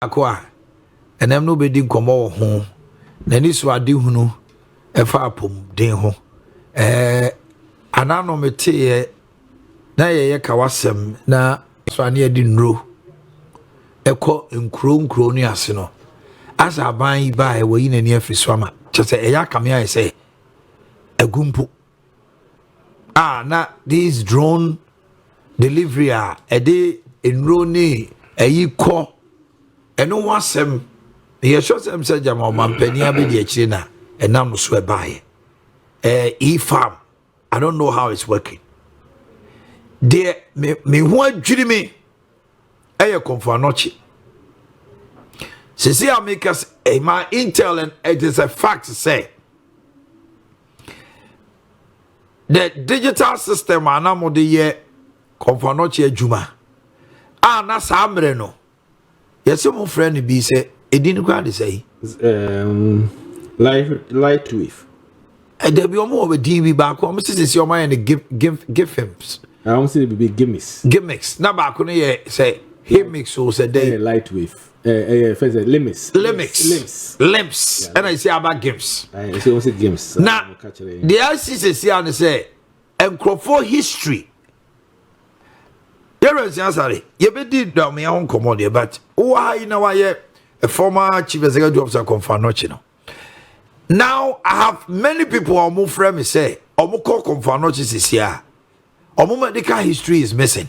akwa enem no bedi nkomo ho na ni so ade hunu efa apom den ho anano mete na ye kawasem na so ane adi nro eko nkro ni ase no asa aban yi ba e wayi na ni afiso ama chese eya kame aye say agumpu na this drone delivery ede enro ni eyi ko eno wasem ye shosem se jama mampani abedi akire na enam so e bae e-farm. I don't know how it's working. There me ho adwiri me eye konfo anochi. Sisi amikas my intel, and it is a fact to say the digital system anamo de ye konfo anochi adwuma na samre no yes mo friend bi say edin kwa de say light wave there be omo we din bi ba ko mo sisi o man give films I want to be gimmicks na ba ko no ye say gimmicks so say dey light wave first limits and I say about games I say what's games now the ICC and say enkrofo history Nsiah Asare you be did down me on commodity but why you know why a former chief executive officer confirmed no. Now I have many people who move from me say omoko confirmed is here omo medical history is missing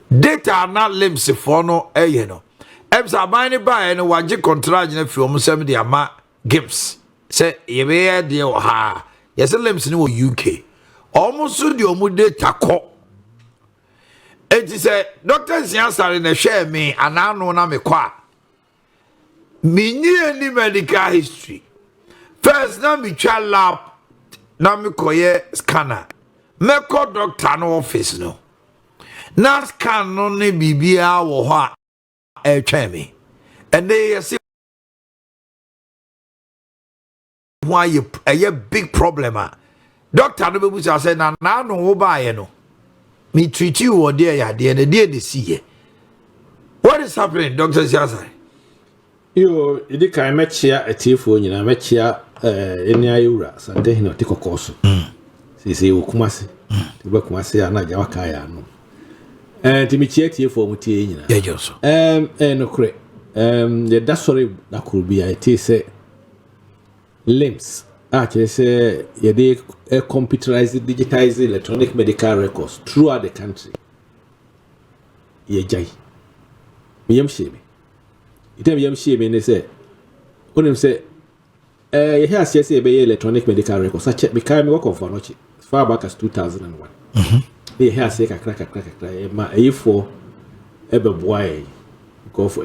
data are not limbs for no no Ebsa bani ba no waje contract na fi omo sem de ama games say ye be de ha yes limbs ni wo UK almost de omo data ko enti say Dr. Nsiah Asare na hwe me anano na me kwa me ni medical history first na me twa lab na me koye scanner me ko doctor no office no na scan no ne bibia wo ho a me and they say why a big problem doctor no be say na no wo ba ye no me treat you or there ya there the see what is happening Dr. Nsiah Asare yo idi kan mechia etifo nyina mechia eni ayura sante hino tikokoso sisi okumase tiba kumase ana jawa kaya no timichia etifo mutie nyina yeah joso no kre the sorry na kurubia eti say limbs actually say ye dey computerized digitized electronic medical records throughout the country ye jai miyam shebe item yam shebe ne say onim say ye here say be electronic medical records such be kai me work of anochi as far back as 2001 ye here say kakra ma for ebe boy because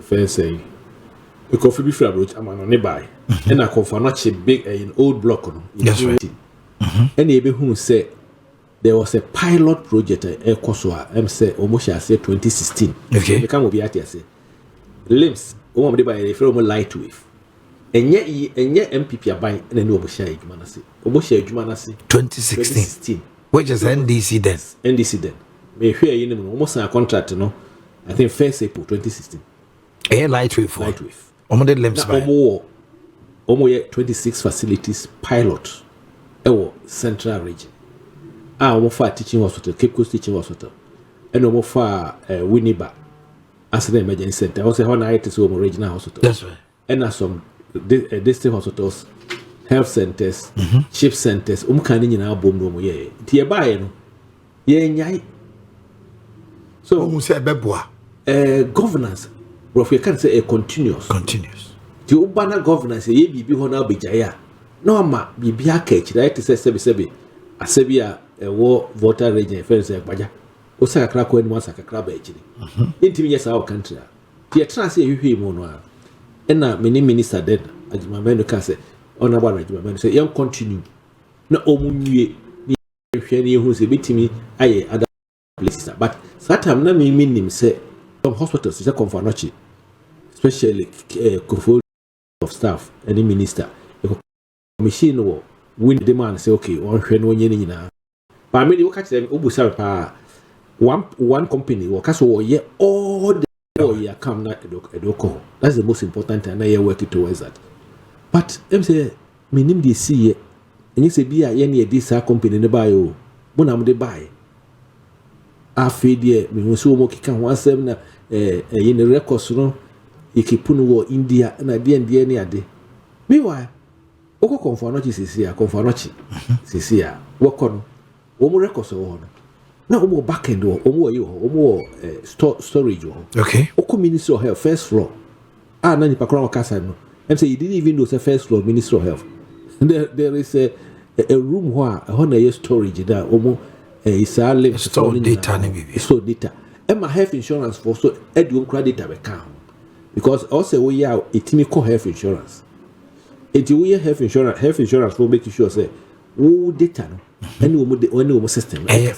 first say because we feel about amano nearby and I confirm not big in old block no yes right and ebe who say there was a pilot project ekoswa say almost say 2016 okay become obi ati say limbs o mo dey by refer mo light wave enye MPP aban na ni obosha adwuma na se obosha adwuma na se 2016 which is NDC then me hwe yi no almost a contract no I think first April 2016 light wave omo de limbs by omo 26 facilities pilot ewo central region omo fa teaching hospital Cape Coast teaching hospital and omo fa Winneba as an emergency center also how na it is omo regional hospital that's right and some district hospitals health centers chief centers omo kan nyina bom no omo ye tie bae no ye nyai so omo say beboa governance if you can say a continuous the urban governance ye bibi ho na obejaya no ma bibi akech right say sebi asebia wo voter region fence agbaja o sakakra ko eni sakakra ba ejiri intimi yes our country the trans ye hwehwe mu no a na mini minister den ajimamenu ka say ona ba na ajimamenu say yon continue na omunwie ni hwe ni hu say bitimi aye other places but that time na me minim say some hospitals is confirm nochi especially control of staff any minister machine wo win the man say okay on hwe no nye nyina ba me dey work at them obusa pa one company wo ka so wo ye all the oh yeah come na edoko. That's the most important thing, and I working towards that. But I'm say minim dey see and you say be a yen this company ne buy o mo na mo dey buy afi dey me so mo kika ho asem na yen records no ikipu no wo India na dey ne ade meanwhile oko konfanochi sisi a konfanochi sisi a woko no wo mo records wo no na wo mo back end wo mo yi wo mo storage wo okay oko Ministry of Health first floor na nipa kora wakasa no I'm saying you didn't even know the first floor Ministry of Health. There is a room where a storage that almost store data. Store data. And my health insurance for so eduum credit account. Because also we are a typical health insurance. If we health insurance will make sure say all data any system. And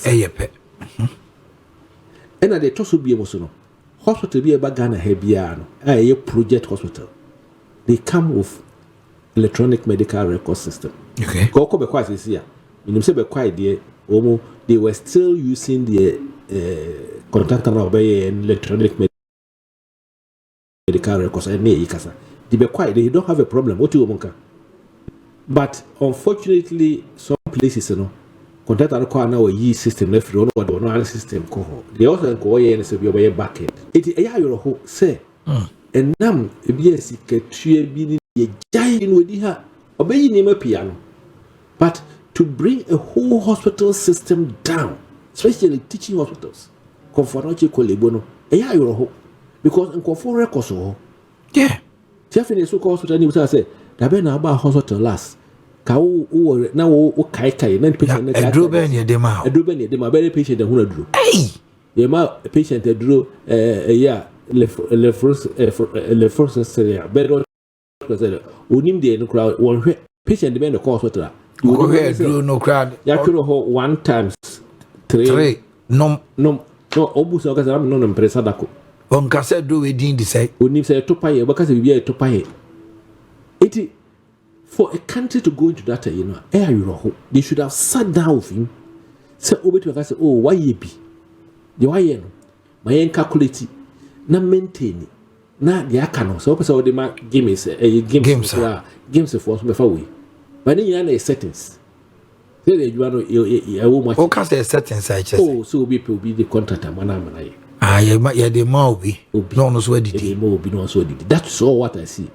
at the toss will be emotional. Hospital be a bagana hebiano. A project hospital. They come with electronic medical record system. Okay. Go be quite this year. You say be quite there. They were still using the contact number and electronic medical records. And they be quiet. They don't have a problem. What you want? But unfortunately, some places, you know, contact record now a system left. Don't know what the system call. They also go and say be a back end. It is your say. And now, yes, be a giant with her obey name a piano. But to bring a whole hospital system down, especially teaching hospitals, Confornochi Colebono, your hope. Because in Confor records, yeah. Definitely, so called hospital, you say, Dabena about hospital last. Cow now, Kai, then patient, a druben, your dema, a druben, the very patient, who drew. Hey, the patient that drew a year. Le first say better unim de no crowd one patient demand the course water you no crowd ya kuro ho 1 times 3 no obuso okasa no impresa dako on kase do we din say unim say to paye bakasa bibia to paye it for a country to go into that you know they should have sat down with him say obetu akasa oh why ye bi the why ye no my calculate na maintain na dia aka so person dey ma games for so be fa we but then na settings say the you know e wo ma o ka say settings I just oh so be the contractor mana ye ya dey ma obi no so didi ma obi no so didi. That's all what I see.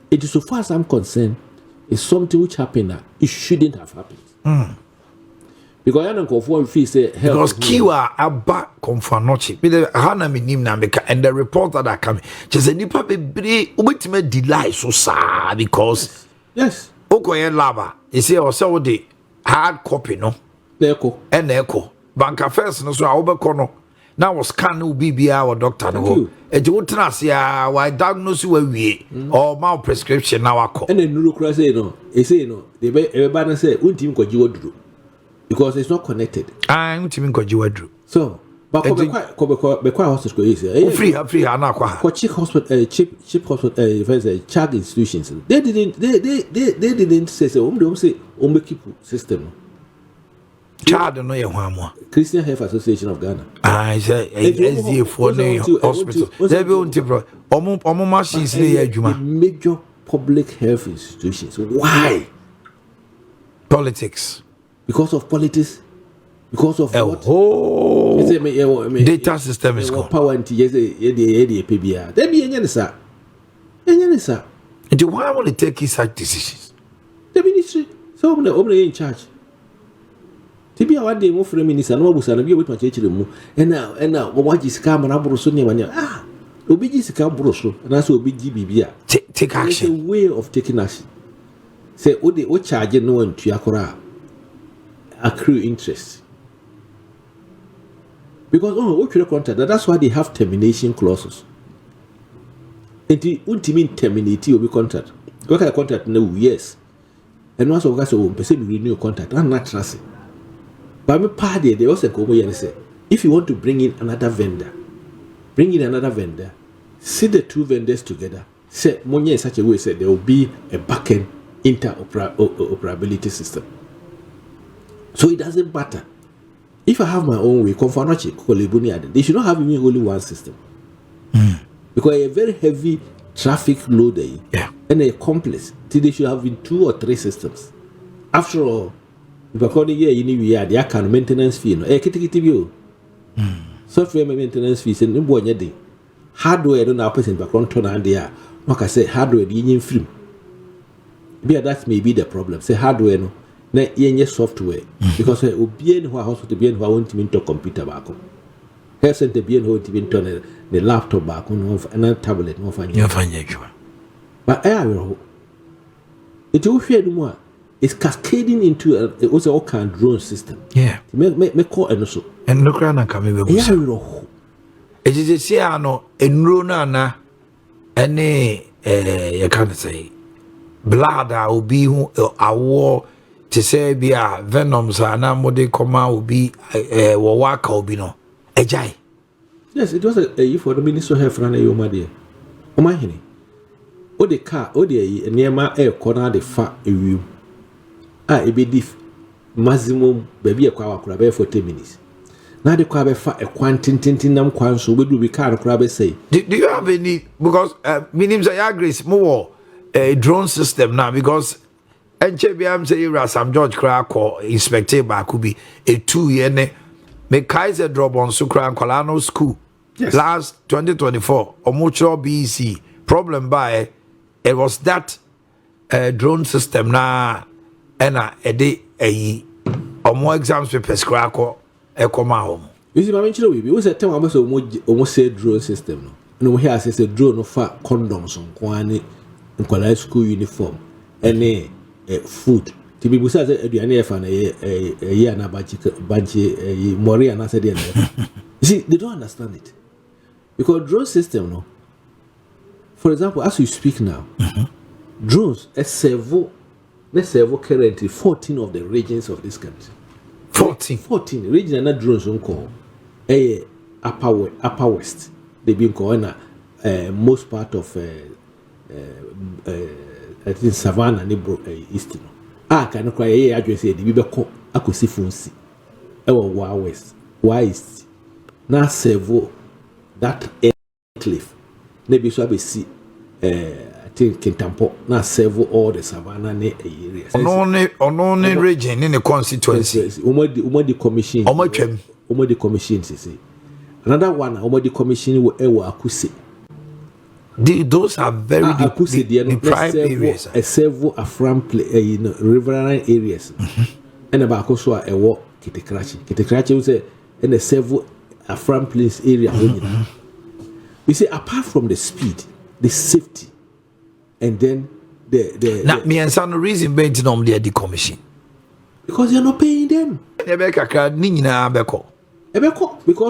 It is, so far as I'm concerned, is something which happened that it shouldn't have happened. Because I don't conform feel say because Kiwa Abba Confanochi, Hana Minim Namika, and the report that are coming, just a nipa be ultimate delay so sad because yes. Okoye Lava, you see, also the hard copy, no? Echo. Banka first, no, so I overcono. Now was can BBR or doctor, no? And you would not see why diagnose you we or mal prescription now. And then Nuru say no, he say no, everybody say, Untim Kojiwadru. Because it's not connected. I'm teaming Kojiwadru. So, but quite hospital is free, anakwa. Cheap hospital, cheap hospital, child institutions. They didn't say so. Say keep system. Child no ye Christian Health Association of Ghana. I say SDA for the hospital. They be on tipo. Omo machines dey adwuma. Major public health institutions. Why? Politics. Because of politics. Because of what? Oh, data system is gone. Power and PBR. There be any sir. And why will it take such decisions? The ministry. So only in charge. TBR one day more for minister. No busa na be with my church mu. And now what is scam and abroso ni wanya. Obi ji scam broso. Na so obi ji bibia. Take action. It's a way of taking action. Say o charge no one to akora. Accrue interest. Because contract, that's why they have termination clauses. And the ultimate terminate will be contract. What kind of contract? No, yes. And once of us will renew contract. I'm not trusting. But my party, they also come here and say, if you want to bring in another vendor, sit the two vendors together. Say, money in such a way, say there will be a back-end interoperability system. So it doesn't matter. If I have my own way, they should not have even only one system. because a very heavy traffic load and a complex. They should have been 2 or 3 systems. After all, if according to you are the account maintenance fee, no, software maintenance fees and no hardware don't have person background turn on there. Like I say, hardware the free. Yeah, that may be the problem. Say hardware no, na yenye software because obi who hospital be who want to into computer back. Health center be who to into the laptop back no and tablet no fanya. But it will share more. It's cascading into also all kind of drone system. Yeah. Me call and so. And look around and come over. Yeah, it is a siano in Runana any you can't say blood will be a war to say be a venoms and amode coma will be a waka will be no a jai. Yes, it was a for the minister of health ran a yoma dear. O my henny. O the car, o the near my air corner the fat a view. A be diff maximum baby a quack for 10 minutes. Now the crab a quantin nam quan so we do we can't crab say. Do you have any because my name's Grace more a drone system now because NCBM say Sam George Crack or inspector back could be a 2-year me Kaiser drop on Sukra Colano school last 2024 or mutual BC problem by it was that drone system na and a day or more exams papers crack or come home. You see, my mention we was a time almost say drone system. No, here says a drone of fat condoms on Kwani and college school uniform and food. To be besides a year and a bunch Moria and I said, you see, they don't understand it because drone system, no. For example, as we speak now, drones serve currently 14 of the regions of this country. 14 regional drones on call upper west they been calling most part of I think savannah nebo east can cry address the be call akosi fonsi wa west east now serve that cliff maybe so be see I think Kintampo now serve all the savannah areas. Only region in the constituency. Umadi commission. Umadi commission say. Another one umadi commission will ewa akusi. Those are very the prime areas. A several Afram riverine areas. And about also a walk Kitikrachi. Kitikrachi will say and a several Afram place area. You see, apart from the speed, the safety. And then now me and son reason being to them the commission because you're not paying them. Because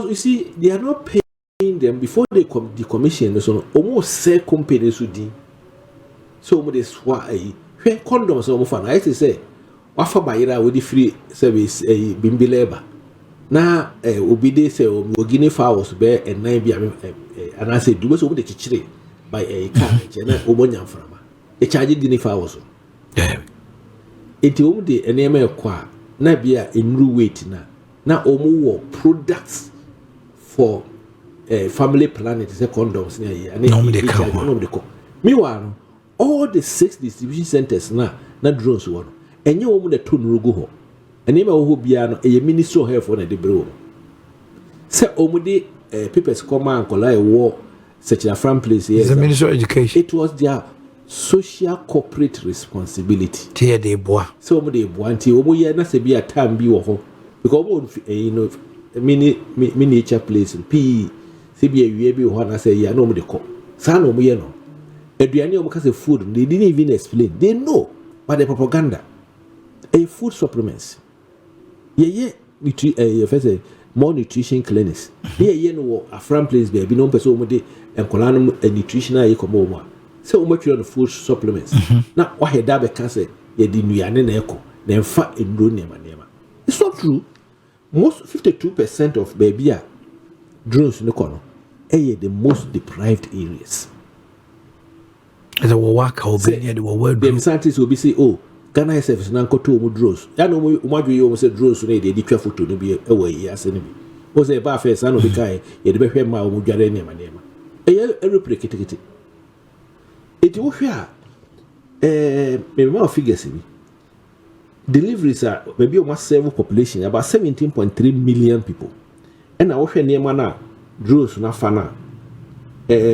you see they are not paying them before they come the commission. So almost say companies would do so much why condoms almost fun. I say offer by with the free service a bimbi labor. Now obide say we guinea fowls bear and 9 be and I say do so the chichire by a carriage and Omonya Frama. A charge didn't also. It will be an ema qua, Nabia in new weight now omo products for family planning is a condoms near here. And meanwhile, all the 6 distribution centers now drones one. And you own the tune rugo. And name who be a minister of health on the bro. Say omudi papers come and collide war. Such a farm place here. The Ministry of Education. It was their social corporate responsibility. Tear de bois. So they want to not be a time be or because miniature place P CBA we one say yeah no me call. San no me no. Eduani because food they didn't even explain. They know but the propaganda. A food supplements. More nutrition clinics. Here, no, a farm place, baby, no person and colonel a nutritional eco. So much on food supplements. Now, what had Dabe cancer, ye didn't and echo, then fat in Dunia. It's not true. Most 52% of baby drones in the corner, the most deprived areas. As a work, how many the word the scientists will be say, oh, Ghana is now got 2 drones. I know what you almost said drones today, they careful to be away as enemy. Was a bar face, I know the guy, you better my Mujarene, my name. replicate it wo hwe me ma figures bi deliveries are maybe almost serve population about 17.3 million people and wo hwe niam na drones na fa na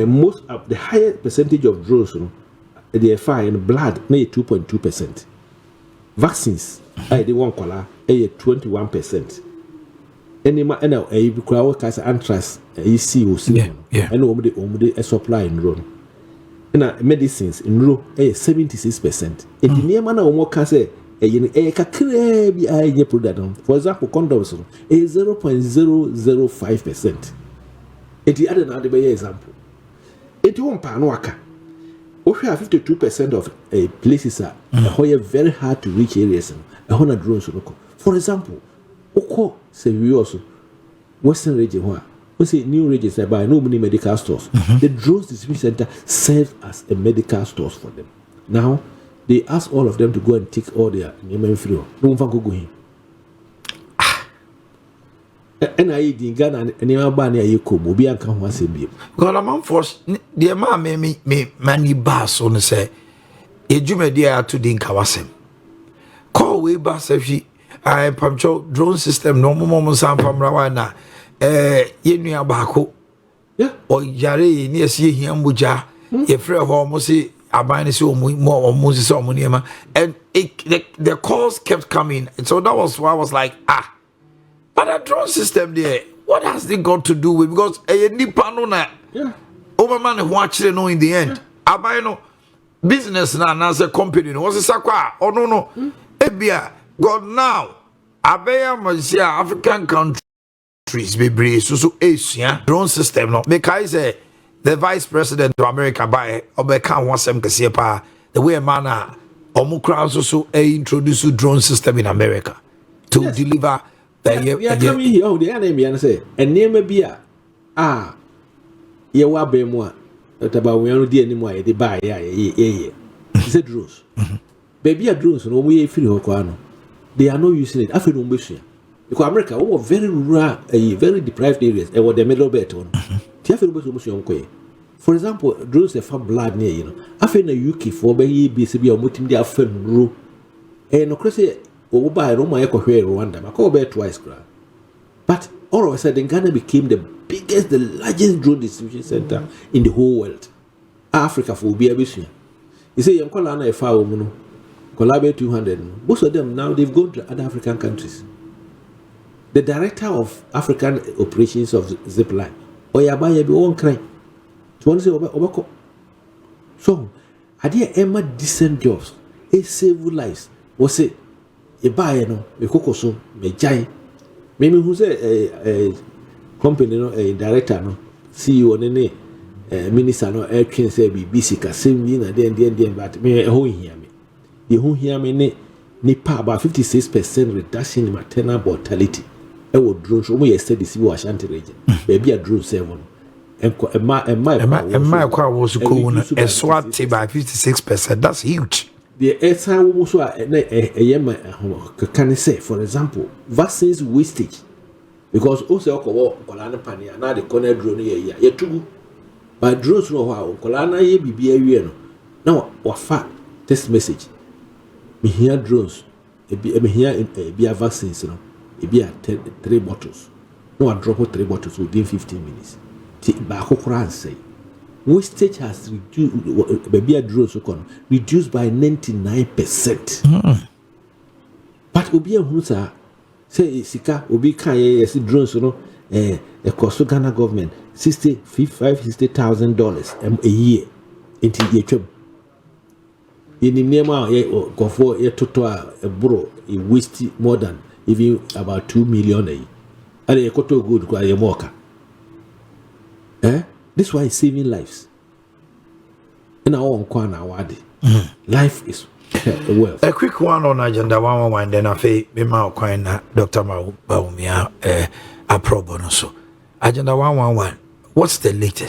most of the highest percentage of drones no they are fine in blood na 2.2%. Vaccines I dey one kola 21%. Anima and a crowd cast anthrax see and omde supply in room. And medicines in row 76%. And the near man or can say a product. For example, condoms 0.005%. And the other example. It won't panwaka. We have 52% of places are very hard to reach areas. Drones. For example, Oko say we also Western region where we say new regions that buy no many medical stores. The drones distribution center serve as a medical stores for them. Now they ask all of them to go and take all their name free. No one go in. And I did Ghana and never ban a yoko, Mobi and come once a year. God, I'm forced. Dear man, me many bars on the say, a jume dear to din kawasem. Call way bars if she. I puncture drone system no more some from Rawana. Yenu abako. Yeah. Or Yare near see him buja. Ye free of almost say abine so more or Moses or Muniama. And the calls kept coming. And so that was why I was like, but that drone system there, what has they got to do with? Because a nipanona. Yeah. Overman watching no in the end. Abine no business now as a company. Was a sakwa or no. Ebia. God now, Abeya Masia African countries be brave so Asia drone system no. Make I say the vice president of America by Obeka Wasem Kasiepa the way man Omukra so introduce drone system in America to deliver the coming here oh the enemy and say and name be ye wa be mu a about we no dey anymore dey buy ye say drones baby drones no we feel ho no. They are not using it. After because America, we were very rural, very deprived areas, and the middle belt on. For example, drones are from blood near you know. After in the UK, for be BCB or mutim, they are fun rule. And of course, we buy Roma Eco here Rwanda. I call bear twice. But all of a sudden, Ghana became the biggest, the largest drone distribution center in the whole world. Africa for be a business. You say, I'm calling a far woman. Collaborate 200. Most of them now they've gone to other African countries. The director of African operations of Zipline, Oyabaya be one cry. So, I did Emma decent jobs. A save lives. Was it a buyer no? A cocoso, a jai. Maybe who's a company no, a director no, CEO and a minister no, air train say be busy, same in a then, but me a home here. You who hear me nipa about 56% reduction in maternal mortality. I would drones only yesterday see Ashanti region. Maybe a drone 7. And my car was going a SWAT by 56%. That's huge. The SI also a yama can say, for example, vaccines wastage. Because also Colana Pania, now the corner drone here, yet too. But drones know how Colana ye be a now or fact test message. Me hear drones. Me hear be vaccines. You know, it be 3 bottles. No, I drop 3 bottles within 15 minutes. Back say, wastage has reduced. Baby a drones reduced by 99%. But obi a hunsa say sika obi kan yes drones you know. The cost of Ghana government $60,000 a year into the trip. In the name of go for a total a bro, a waste more than even about 2 million a year. And a koto good kwa yemoka. This why saving lives. And our own kwana wadi. Life is wealth. A quick one on agenda 111 then I say me ma kwana Dr. Baumia a pro bono so. Agenda 111. What's the latest?